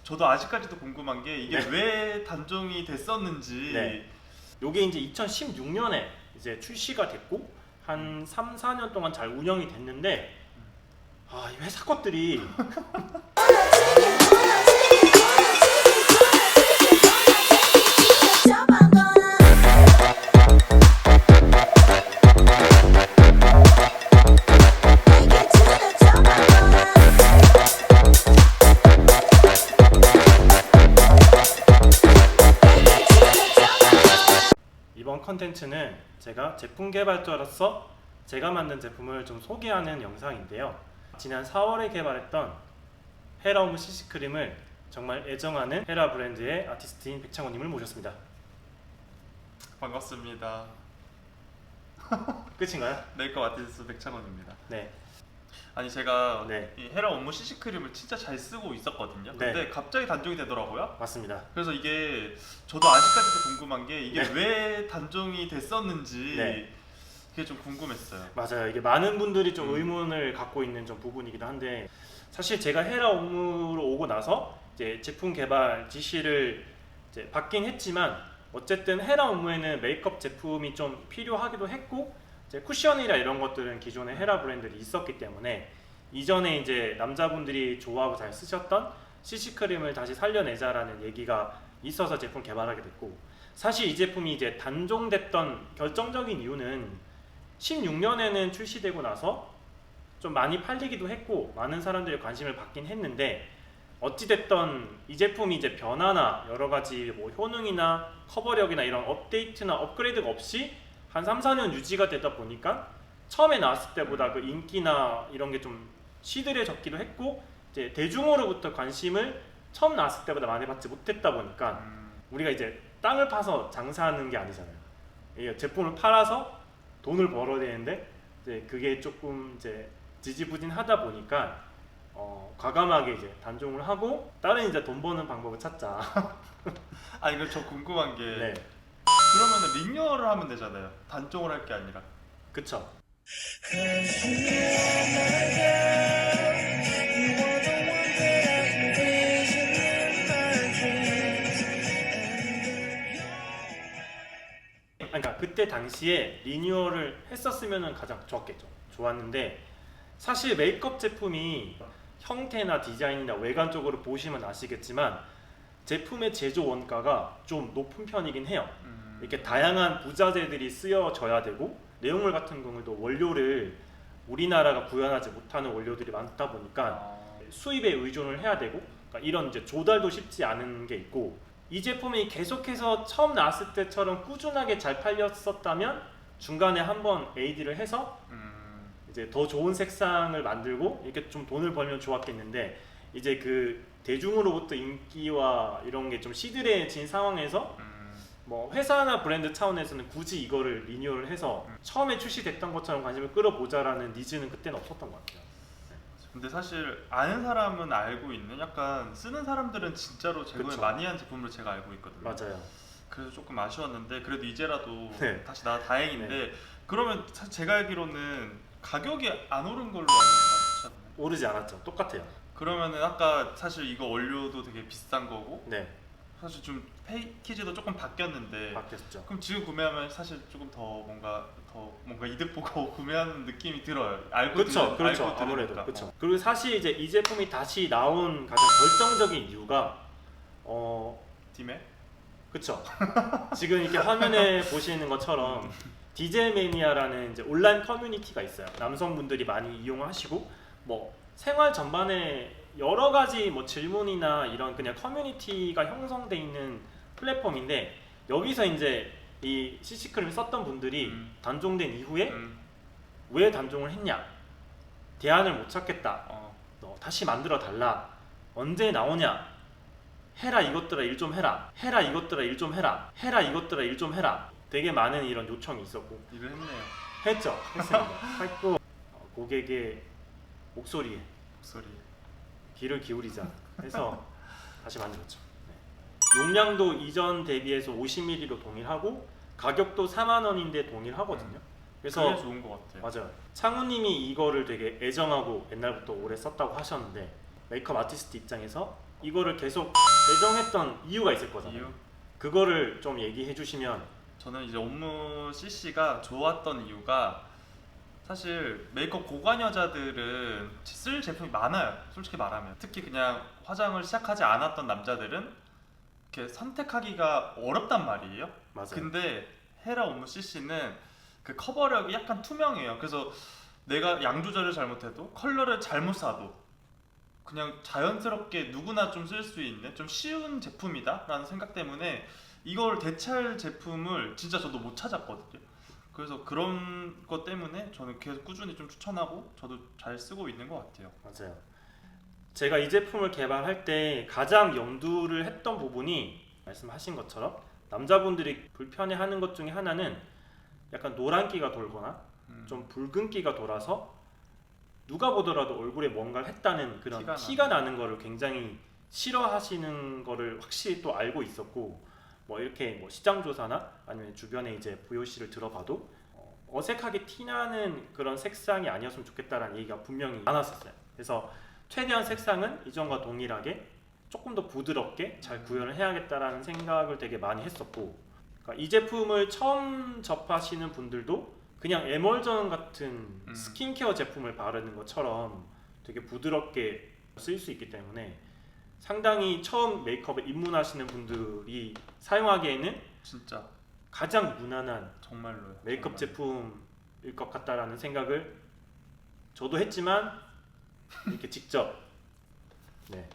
저도 아직까지도 궁금한 게 이게 네. 왜 단종이 됐었는지. 네. 요게 이제 2016년에 이제 출시가 됐고 한 3, 4년 동안 잘 운영이 됐는데 이 회사 것들이 이번 컨텐츠는 제가 제품 개발자로서 제가 만든 제품을 좀 소개하는 영상인데요. 지난 4월에 개발했던 헤라홈 CC크림을 정말 애정하는 헤라 브랜드의 아티스트인 백창호님을 모셨습니다. 반갑습니다. 끝인가요? 메이크업 아티스트 백창원입니다. 네. 아니 제가 네. 이 헤라 업무 CC크림을 진짜 잘 쓰고 있었거든요. 네. 근데 갑자기 단종이 되더라고요. 맞습니다. 그래서 이게 저도 아직까지도 궁금한 게 이게 네. 왜 단종이 됐었는지. 네. 그게 좀 궁금했어요. 맞아요. 이게 많은 분들이 좀 의문을 갖고 있는 좀 부분이기도 한데 사실 제가 헤라 업무로 오고 나서 이제 제품 개발 지시를 이제 받긴 했지만 어쨌든 헤라 업무에는 메이크업 제품이 좀 필요하기도 했고 이제 쿠션이라 이런 것들은 기존에 헤라 브랜드들이 있었기 때문에 이전에 이제 남자분들이 좋아하고 잘 쓰셨던 CC크림을 다시 살려내자라는 얘기가 있어서 제품 개발하게 됐고 사실 이 제품이 이제 단종됐던 결정적인 이유는 16년에는 출시되고 나서 좀 많이 팔리기도 했고 많은 사람들이 관심을 받긴 했는데 어찌됐던 이 제품이 이제 변화나 여러 가지 뭐 효능이나 커버력이나 이런 업데이트나 업그레이드가 없이 한 3, 4년 유지가 되다 보니까 처음에 나왔을 때보다 그 인기나 이런 게 좀 시들해졌기도 했고 이제 대중으로부터 관심을 처음 나왔을 때보다 많이 받지 못했다 보니까 우리가 이제 땅을 파서 장사하는 게 아니잖아요. 이 제품을 팔아서 돈을 벌어야 되는데 이제 그게 조금 이제 지지부진하다 보니까 과감하게 이제 단종을 하고 다른 이제 돈 버는 방법을 찾자. 아니 이거 저 궁금한 게 네, 그러면은 리뉴얼을 하면 되잖아요. 단종을 할 게 아니라. 그쵸. 그러니까 그때 당시에 리뉴얼을 했었으면 가장 좋았겠죠. 좋았는데 사실 메이크업 제품이 형태나 디자인이나 외관 쪽으로 보시면 아시겠지만 제품의 제조 원가가 좀 높은 편이긴 해요. 이렇게 다양한 부자재들이 쓰여져야 되고 내용물 같은 경우도 원료를 우리나라가 구현하지 못하는 원료들이 많다 보니까 수입에 의존을 해야 되고 그러니까 이런 이제 조달도 쉽지 않은 게 있고 이 제품이 계속해서 처음 나왔을 때처럼 꾸준하게 잘 팔렸었다면 중간에 한번 AD를 해서 이제 더 좋은 색상을 만들고 이렇게 좀 돈을 벌면 좋았겠는데 이제 그 대중으로부터 인기와 이런 게 좀 시들해진 상황에서 뭐 회사나 브랜드 차원에서는 굳이 이거를 리뉴얼을 해서 처음에 출시됐던 것처럼 관심을 끌어보자라는 니즈는 그때는 없었던 것 같아요. 근데 사실 아는 사람은 알고 있는 약간 쓰는 사람들은 진짜로 제공을 그쵸. 많이 한 제품으로 제가 알고 있거든요. 맞아요. 그래서 조금 아쉬웠는데 그래도 이제라도 네. 다시 나와 다행인데 네. 그러면 사실 제가 알기로는 가격이 안 오른 걸로 알고 있잖아요. 오르지 않았죠. 똑같아요. 그러면은 아까 사실 이거 원료도 되게 비싼 거고 네, 사실 좀 패키지도 조금 바뀌었는데 바뀌었죠. 그럼 지금 구매하면 사실 조금 더 뭔가 이득 보고 구매하는 느낌이 들어요. 알고 그렇죠, 그렇죠. 알고 아무래도 들으니까. 그렇죠. 그리고 사실 이제 이 제품이 다시 나온 가장 결정적인 이유가 팀에 그쵸. 지금 이렇게 화면에 보시는 것처럼 디젤 매니아라는 이제 온라인 커뮤니티가 있어요. 남성분들이 많이 이용하시고 뭐 생활 전반에 여러 가지 뭐 질문이나 이런 그냥 커뮤니티가 형성돼 있는 플랫폼인데 여기서 이제 이 CC크림 썼던 분들이 단종된 이후에 왜 단종을 했냐, 대안을 못 찾겠다, 너 다시 만들어 달라, 언제 나오냐, 해라 이것들아 일 좀 해라, 해라 이것들아 일 좀 해라, 해라 이것들아 일 좀 해라. 되게 많은 이런 요청이 있었고 일을 했네요. 했죠. 했습니다. 했고 고객의 목소리에 목소리. 귀를 기울이자 해서 다시 만들었죠. 네. 용량도 이전 대비해서 50ml로 동일하고 가격도 4만 원인데 동일하거든요. 그래서 그게 좋은 것 같아요. 맞아요. 창우님이 이거를 되게 애정하고 옛날부터 오래 썼다고 하셨는데 메이크업 아티스트 입장에서 이거를 계속 애정했던 이유가 있을 거잖아요. 이유? 그거를 좀 얘기해 주시면. 저는 이제 업무 CC가 좋았던 이유가 사실 메이크업 고관 여자들은 쓸 제품이 많아요. 솔직히 말하면 특히 그냥 화장을 시작하지 않았던 남자들은 이렇게 선택하기가 어렵단 말이에요. 맞아요. 근데 헤라 업무 CC는 그 커버력이 약간 투명해요. 그래서 내가 양 조절을 잘못해도 컬러를 잘못 사도 그냥 자연스럽게 누구나 좀 쓸 수 있는 좀 쉬운 제품이다 라는 생각 때문에 이걸 대체할 제품을 진짜 저도 못 찾았거든요. 그래서 그런 것 때문에 저는 계속 꾸준히 좀 추천하고 저도 잘 쓰고 있는 것 같아요. 맞아요. 제가 이 제품을 개발할 때 가장 염두를 했던 부분이 말씀하신 것처럼 남자분들이 불편해하는 것 중에 하나는 약간 노란기가 돌거나 좀 붉은기가 돌아서 누가 보더라도 얼굴에 뭔가를 했다는 그런 티가 나는 거를 굉장히 싫어하시는 거를 확실히 또 알고 있었고, 뭐 이렇게 뭐 시장 조사나 아니면 주변에 이제 VOC를 들어봐도 어색하게 티나는 그런 색상이 아니었으면 좋겠다라는 얘기가 분명히 많았었어요. 그래서 최대한 색상은 이전과 동일하게 조금 더 부드럽게 잘 구현을 해야겠다라는 생각을 되게 많이 했었고, 그러니까 이 제품을 처음 접하시는 분들도 그냥 에멀전 같은 스킨케어 제품을 바르는 것처럼 되게 부드럽게 쓸 수 있기 때문에 상당히 처음 메이크업에 입문하시는 분들이 사용하기에는 진짜 가장 무난한 정말로요. 메이크업 정말. 제품일 것 같다라는 생각을 저도 했지만 이렇게 직접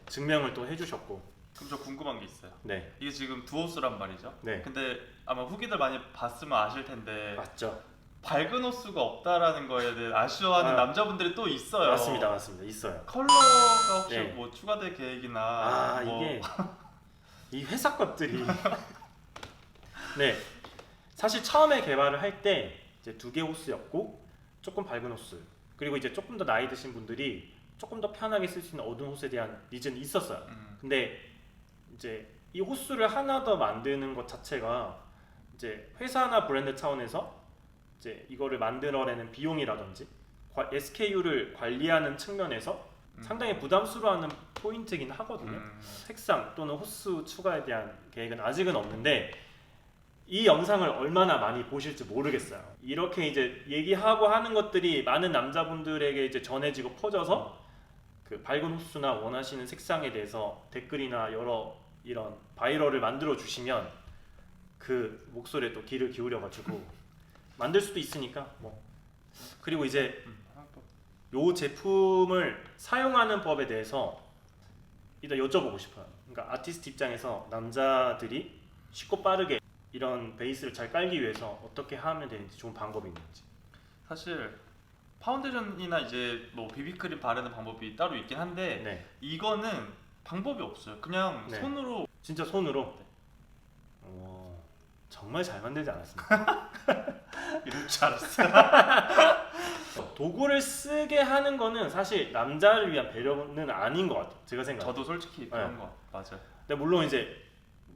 증명을 또 해주셨고. 그럼 저 궁금한 게 있어요. 네, 이게 지금 두호수란 말이죠. 네, 근데 아마 후기들 많이 봤으면 아실 텐데 맞죠. 밝은 호수가 없다라는 거에 대해 아쉬워하는 남자분들이 또 있어요. 맞습니다, 맞습니다. 있어요. 컬러가 혹시 네. 뭐 추가될 계획이나 뭐 이게 이 회사 것들이 네, 사실 처음에 개발을 할 때 이제 2개 호스였고 조금 밝은 호스, 그리고 이제 조금 더 나이 드신 분들이 조금 더 편하게 쓸 수 있는 어두운 호스에 대한 니즈는 있었어요. 근데 이제 이 호스를 하나 더 만드는 것 자체가 이제 회사나 브랜드 차원에서 이제 이거를 만들어내는 비용이라든지 SKU를 관리하는 측면에서 상당히 부담스러워하는 포인트긴 하거든요. 색상 또는 호스 추가에 대한 계획은 아직은 없는데 이 영상을 얼마나 많이 보실지 모르겠어요. 이렇게 이제 얘기하고 하는 것들이 많은 남자분들에게 이제 전해지고 퍼져서 그 밝은 호스나 원하시는 색상에 대해서 댓글이나 여러 이런 바이럴을 만들어 주시면 그 목소리에 또 귀를 기울여가지고 만들 수도 있으니까 뭐. 그리고 이제 요 제품을 사용하는 법에 대해서 일단 여쭤보고 싶어요. 그러니까 아티스트 입장에서 남자들이 쉽고 빠르게 이런 베이스를 잘 깔기 위해서 어떻게 하면 되는지 좋은 방법이 있는지. 사실 파운데이션이나 이제 뭐 비비크림 바르는 방법이 따로 있긴 한데 네, 이거는 방법이 없어요. 그냥 네. 손으로 진짜 손으로. 정말 잘 만들지 않았습니까? 이럴 줄 알았어요. 도구를 쓰게 하는 거는 사실 남자를 위한 배려는 아닌 것 같아요. 제가 생각해요. 저도 솔직히 그런 거 맞아요. 근데 물론 이제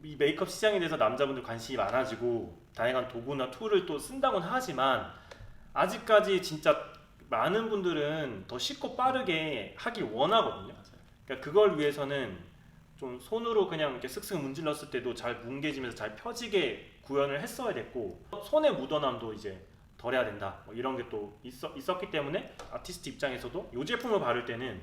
이 메이크업 시장에 대해서 남자분들 관심이 많아지고 다양한 도구나 툴을 또 쓴다고는 하지만 아직까지 진짜 많은 분들은 더 쉽고 빠르게 하길 원하거든요. 그러니까 그걸 위해서는 좀 손으로 그냥 이렇게 슥슥 문질렀을 때도 잘 뭉개지면서 잘 펴지게 구현을 했어야 됐고 손의 묻어남도 이제 덜해야 된다, 뭐 이런 게 또 있었기 때문에 아티스트 입장에서도 이 제품을 바를 때는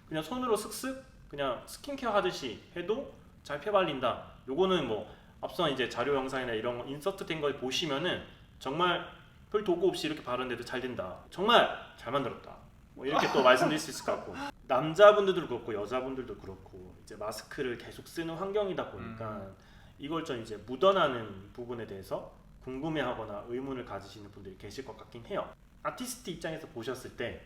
그냥 손으로 슥슥 그냥 스킨케어 하듯이 해도 잘 펴발린다. 요거는 뭐 앞서 이제 자료 영상이나 이런 거 인서트 된 걸 보시면은 정말 별 도구 없이 이렇게 바르는데도 잘 된다, 정말 잘 만들었다, 뭐 이렇게 또 말씀드릴 수 있을 것 같고. 남자분들도 그렇고 여자분들도 그렇고 이제 마스크를 계속 쓰는 환경이다 보니까 이걸 좀 이제 묻어나는 부분에 대해서 궁금해하거나 의문을 가지시는 분들이 계실 것 같긴 해요. 아티스트 입장에서 보셨을 때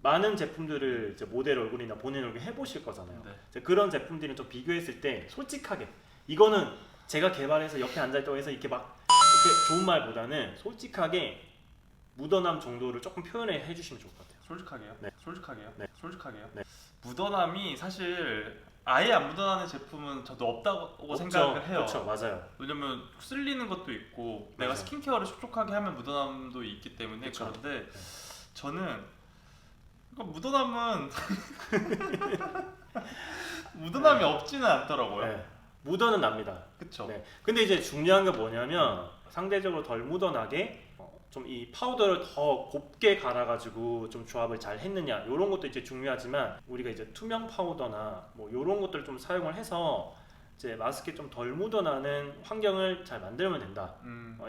많은 제품들을 이제 모델 얼굴이나 본인 얼굴 해보실 거잖아요. 네. 이제 그런 제품들은 좀 비교했을 때 솔직하게, 이거는 제가 개발해서 옆에 앉아있다고 해서 이렇게 막 이렇게 좋은 말보다는 솔직하게 묻어남 정도를 조금 표현해 해주시면 좋을 것 같아요. 솔직하게요? 네. 솔직하게요? 네. 솔직하게요? 네. 묻어남이 사실 아예 안 묻어나는 제품은 저도 없다고 생각을 해요. 그렇죠, 맞아요. 왜냐면 쓸리는 것도 있고 내가 맞아요. 스킨케어를 촉촉하게 하면 묻어남도 있기 때문에. 그쵸. 그런데 저는 묻어남은 묻어남이 없지는 않더라고요. 네. 묻어는 납니다. 그쵸? 네. 근데 이제 중요한 게 뭐냐면 상대적으로 덜 묻어나게 좀 이 파우더를 더 곱게 갈아가지고 좀 조합을 잘 했느냐 이런 것도 이제 중요하지만 우리가 이제 투명 파우더나 뭐 이런 것들 좀 사용을 해서 이제 마스크에 좀 덜 묻어나는 환경을 잘 만들면 된다.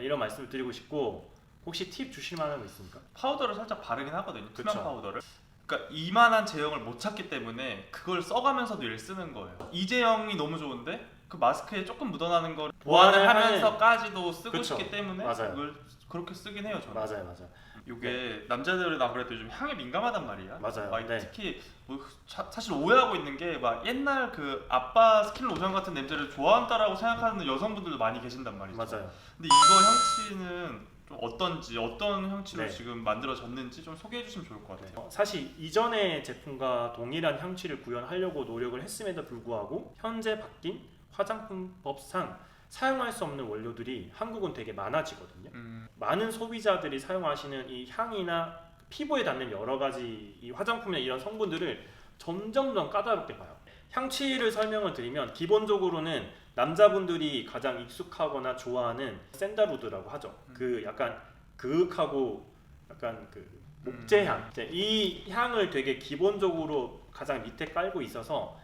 이런 말씀을 드리고 싶고 혹시 팁 주실 만한 거 있습니까? 파우더를 살짝 바르긴 하거든요. 투명 그쵸. 파우더를. 그러니까 이만한 제형을 못 찾기 때문에 그걸 써가면서도 얘를 쓰는 거예요. 이 제형이 너무 좋은데 그 마스크에 조금 묻어나는 걸 보완을 보완을 하면서까지도 쓰고 그쵸. 싶기 때문에 맞아요. 그걸 그렇게 쓰긴 해요. 저는. 맞아요. 이게 남자들은 아무래도 요즘 향에 민감하단 말이야. 맞아요. 막 네. 특히 뭐 사실 오해하고 있는 게 막 옛날 그 아빠 스킨 로션 같은 냄새를 좋아한다라고 생각하는 여성분들도 많이 계신단 말이죠. 맞아요. 근데 이거 향치는 좀 어떤지 어떤 향치로 네. 지금 만들어졌는지 좀 소개해 주시면 좋을 것 같아요. 사실 이전의 제품과 동일한 향취를 구현하려고 노력을 했음에도 불구하고 현재 바뀐 화장품법상 사용할 수 없는 원료들이 한국은 되게 많아지거든요. 많은 소비자들이 사용하시는 이 향이나 피부에 닿는 여러 가지 이 화장품이나 이런 성분들을 점점 더 까다롭게 봐요. 향취를 설명을 드리면 기본적으로는 남자분들이 가장 익숙하거나 좋아하는 샌달우드라고 하죠. 그 약간 그윽하고 약간 그 목재향. 이제 이 향을 되게 기본적으로 가장 밑에 깔고 있어서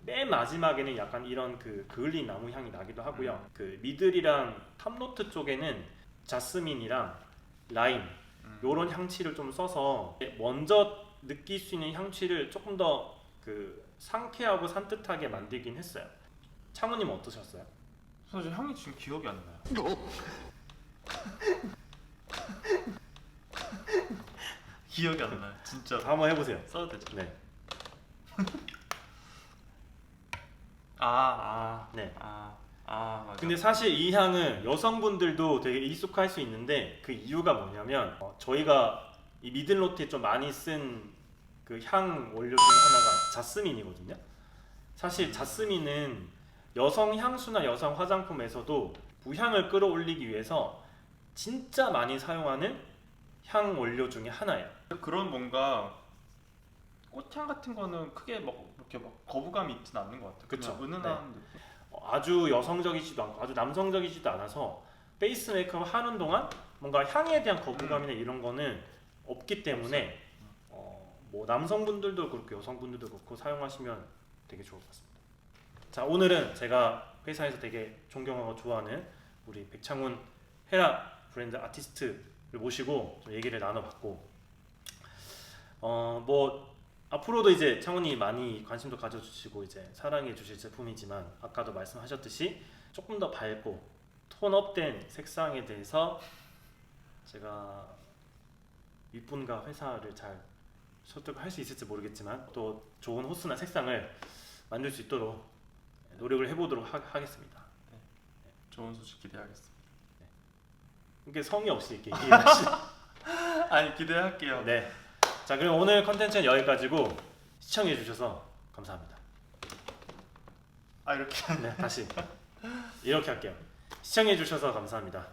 맨 마지막에는 약간 이런 그 그을린 나무 향이 나기도 하고요. 그 미들이랑 탑노트 쪽에는 자스민이랑 라임 요런 향취를 좀 써서 먼저 느낄 수 있는 향취를 조금 더 그 상쾌하고 산뜻하게 만들긴 했어요. 창우님 어떠셨어요? 사실 향이 지금 기억이 안 나요. 기억이 안 나요. 진짜. 한번 해보세요. 써도 되죠? 네. 네. 맞아. 근데 사실 이 향은 여성분들도 되게 익숙할 수 있는데 그 이유가 뭐냐면 저희가 이 미들노트에 좀 많이 쓴 그 향 원료 중에 하나가 자스민이거든요. 사실 자스민은 여성 향수나 여성 화장품에서도 부향을 끌어올리기 위해서 진짜 많이 사용하는 향 원료 중에 하나예요. 그런 뭔가 꽃향 같은 거는 크게 막 이렇게 막 거부감이 있진 않는 것 같아요. 그쵸. 그냥 은은한 느낌. 아주 여성적이지도 않고 아주 남성적이지도 않아서 페이스 메이크업 하는 동안 뭔가 향에 대한 거부감이나 이런 거는 없기 때문에 뭐 남성분들도 그렇고 여성분들도 그렇고 사용하시면 되게 좋을 것 같습니다. 자, 오늘은 제가 회사에서 되게 존경하고 좋아하는 우리 백창훈 헤라 브랜드 아티스트를 모시고 좀 얘기를 나눠봤고 뭐 앞으로도 이제 창훈이 많이 관심도 가져주시고 이제 사랑해 주실 제품이지만 아까도 말씀하셨듯이 조금 더 밝고 톤업된 색상에 대해서 제가 윗분과 회사를 잘 설득할 수 있을지 모르겠지만 또 좋은 호수나 색상을 만들 수 있도록 노력을 해보도록 하겠습니다. 좋은 소식 기대하겠습니다. 이게 성의 없이 이렇게 얘기하시. 아니 기대할게요. 네. 자, 그럼 오늘 컨텐츠는 여기까지고 시청해 주셔서 감사합니다. 이렇게. 네, 다시 이렇게 할게요. 시청해 주셔서 감사합니다.